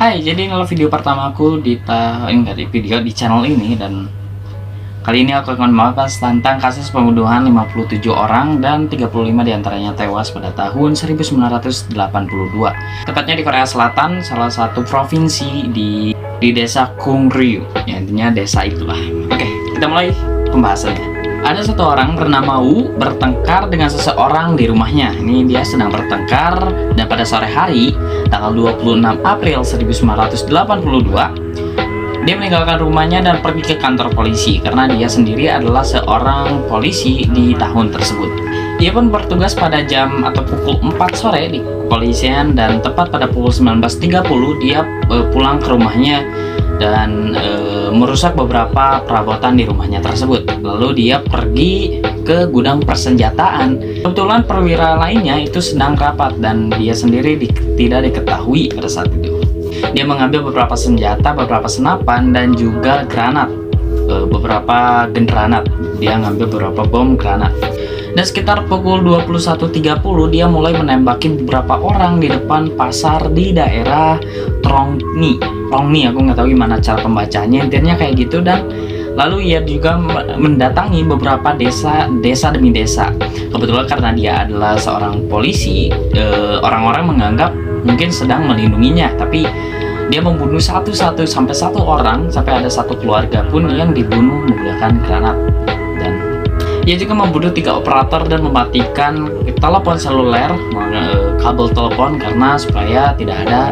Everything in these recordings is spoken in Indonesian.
Hai, jadi ini adalah video pertama aku di video di channel ini, dan kali ini aku akan membahas tentang kasus pembunuhan 57 orang dan 35 diantaranya tewas pada tahun 1982. Tepatnya di Korea Selatan, salah satu provinsi di desa Gongryeo. Ya, intinya desa itulah. Oke, kita mulai pembahasannya. Ada satu orang bernama Wu bertengkar dengan seseorang di rumahnya. Ini dia sedang bertengkar, dan pada sore hari tanggal 26 April 1982 dia meninggalkan rumahnya dan pergi ke kantor polisi karena dia sendiri adalah seorang polisi di tahun tersebut. Ia pun bertugas pada jam atau pukul 4 sore di kepolisian, dan tepat pada pukul 19.30 dia pulang ke rumahnya dan merusak beberapa perabotan di rumahnya tersebut. Lalu dia pergi ke gudang persenjataan. Kebetulan perwira lainnya itu sedang rapat dan dia sendiri tidak diketahui pada saat itu. Dia mengambil beberapa senjata, beberapa senapan, dan juga granat, beberapa granat. Dia ngambil beberapa bom granat. Dan sekitar pukul 21.30 dia mulai menembaki beberapa orang di depan pasar di daerah Trongni, aku nggak tahu gimana cara pembacanya, intinya kayak gitu. Dan lalu ia juga mendatangi beberapa desa demi desa. Kebetulan karena dia adalah seorang polisi, orang-orang menganggap mungkin sedang melindunginya, tapi dia membunuh satu orang, sampai ada satu keluarga pun yang dibunuh menggunakan granat. Dan ia juga membunuh 3 operator dan mematikan telepon seluler, kabel telepon, karena supaya tidak ada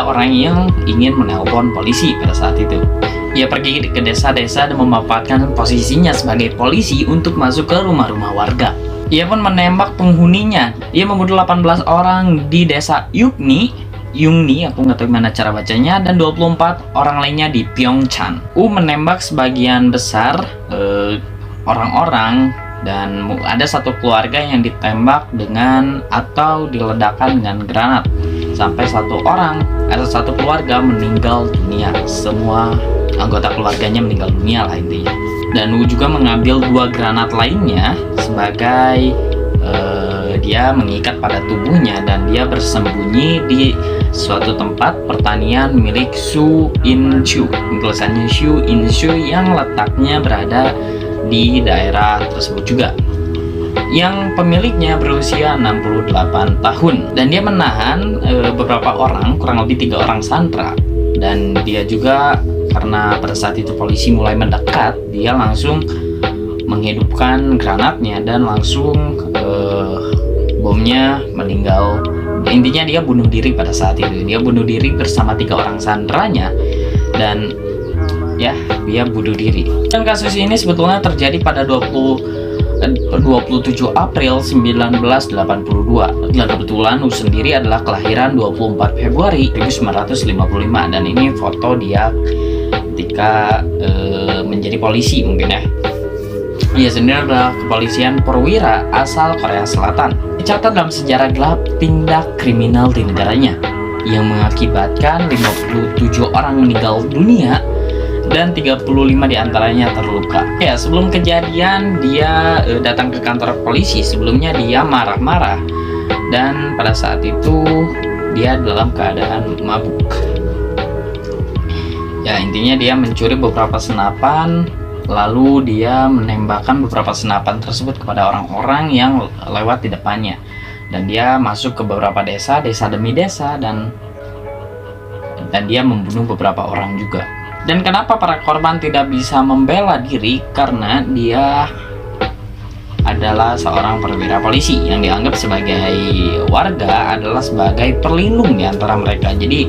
orang yang ingin menelpon polisi pada saat itu. Ia pergi ke desa-desa dan memanfaatkan posisinya sebagai polisi untuk masuk ke rumah-rumah warga. Ia pun menembak penghuninya. Ia membunuh 18 orang di desa Yungni, aku nggak tahu gimana cara bacanya, dan 24 orang lainnya di Pyeongchang. Menembak sebagian besar orang-orang, dan ada satu keluarga yang ditembak dengan atau diledakkan dengan granat. Sampai satu keluarga meninggal dunia. Semua anggota keluarganya meninggal dunia lah intinya. Dan Wu juga mengambil 2 granat lainnya sebagai dia mengikat pada tubuhnya, dan dia bersembunyi di suatu tempat pertanian milik Su In-shu, tulisannya Su In-shu, yang letaknya berada di daerah tersebut juga, yang pemiliknya berusia 68 tahun. Dan dia menahan beberapa orang, kurang lebih 3 orang sandera. Dan dia juga, karena pada saat itu polisi mulai mendekat, dia langsung menghidupkan granatnya dan langsung bomnya meninggal. Intinya dia bunuh diri pada saat itu. Dia bunuh diri bersama 3 orang sanderanya, dan ya, dia bunuh diri. Dan kasus ini sebetulnya terjadi pada 27 April 1982. Dan kebetulan Wu sendiri adalah kelahiran 24 Februari 1955, dan ini foto dia ketika menjadi polisi mungkin ya. Ia sendiri adalah kepolisian perwira asal Korea Selatan. Dicatat dalam sejarah gelap tindak kriminal di negaranya yang mengakibatkan 57 orang meninggal dunia dan 35 diantaranya terluka. Ya, sebelum kejadian dia datang ke kantor polisi. Sebelumnya dia marah-marah, dan pada saat itu dia dalam keadaan mabuk. Ya, intinya dia mencuri beberapa senapan, lalu dia menembakkan beberapa senapan tersebut kepada orang-orang yang lewat di depannya. Dan dia masuk ke beberapa desa demi desa, dan dia membunuh beberapa orang juga. Dan kenapa para korban tidak bisa membela diri? Karena dia adalah seorang perwira polisi yang dianggap sebagai warga adalah sebagai perlindung di antara mereka. Jadi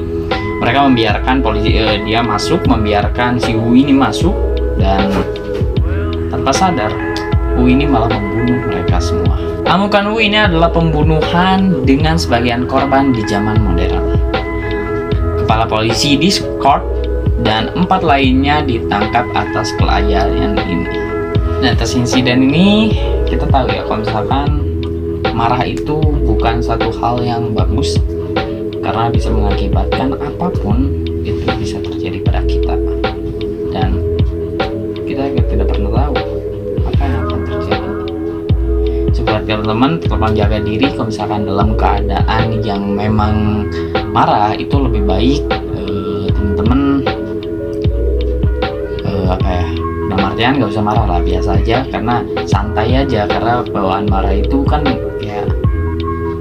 mereka membiarkan polisi dia masuk, membiarkan si Wu ini masuk, dan tanpa sadar Wu ini malah membunuh mereka semua. Amukan Wu ini adalah pembunuhan dengan sebagian korban di zaman modern. Kepala polisi diskort dan 4 lainnya ditangkap atas kelalaian ini. Nah, atas insiden ini kita tahu ya, kalau misalkan marah itu bukan satu hal yang bagus, karena bisa mengakibatkan apapun itu bisa terjadi pada kita, dan kita tidak pernah tahu apa yang akan terjadi. Buat teman-teman, tetap jaga diri. Kalau misalkan dalam keadaan yang memang marah, itu lebih baik temen-temen dalam artian nggak usah marah lah, biasa aja, karena santai aja, karena bawaan marah itu kan ya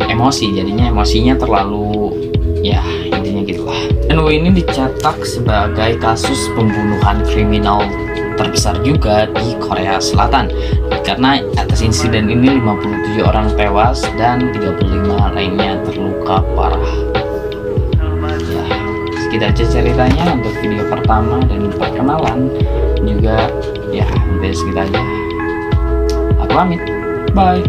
emosi, jadinya emosinya terlalu ya intinya gitulah. NU ini dicatat sebagai kasus pembunuhan kriminal terbesar juga di Korea Selatan, karena atas insiden ini 57 orang tewas dan 35 lainnya terluka parah. Ya, segitu aja ceritanya untuk video pertama dan perkenalan juga, ya sampai segitu aja. Aku pamit, bye.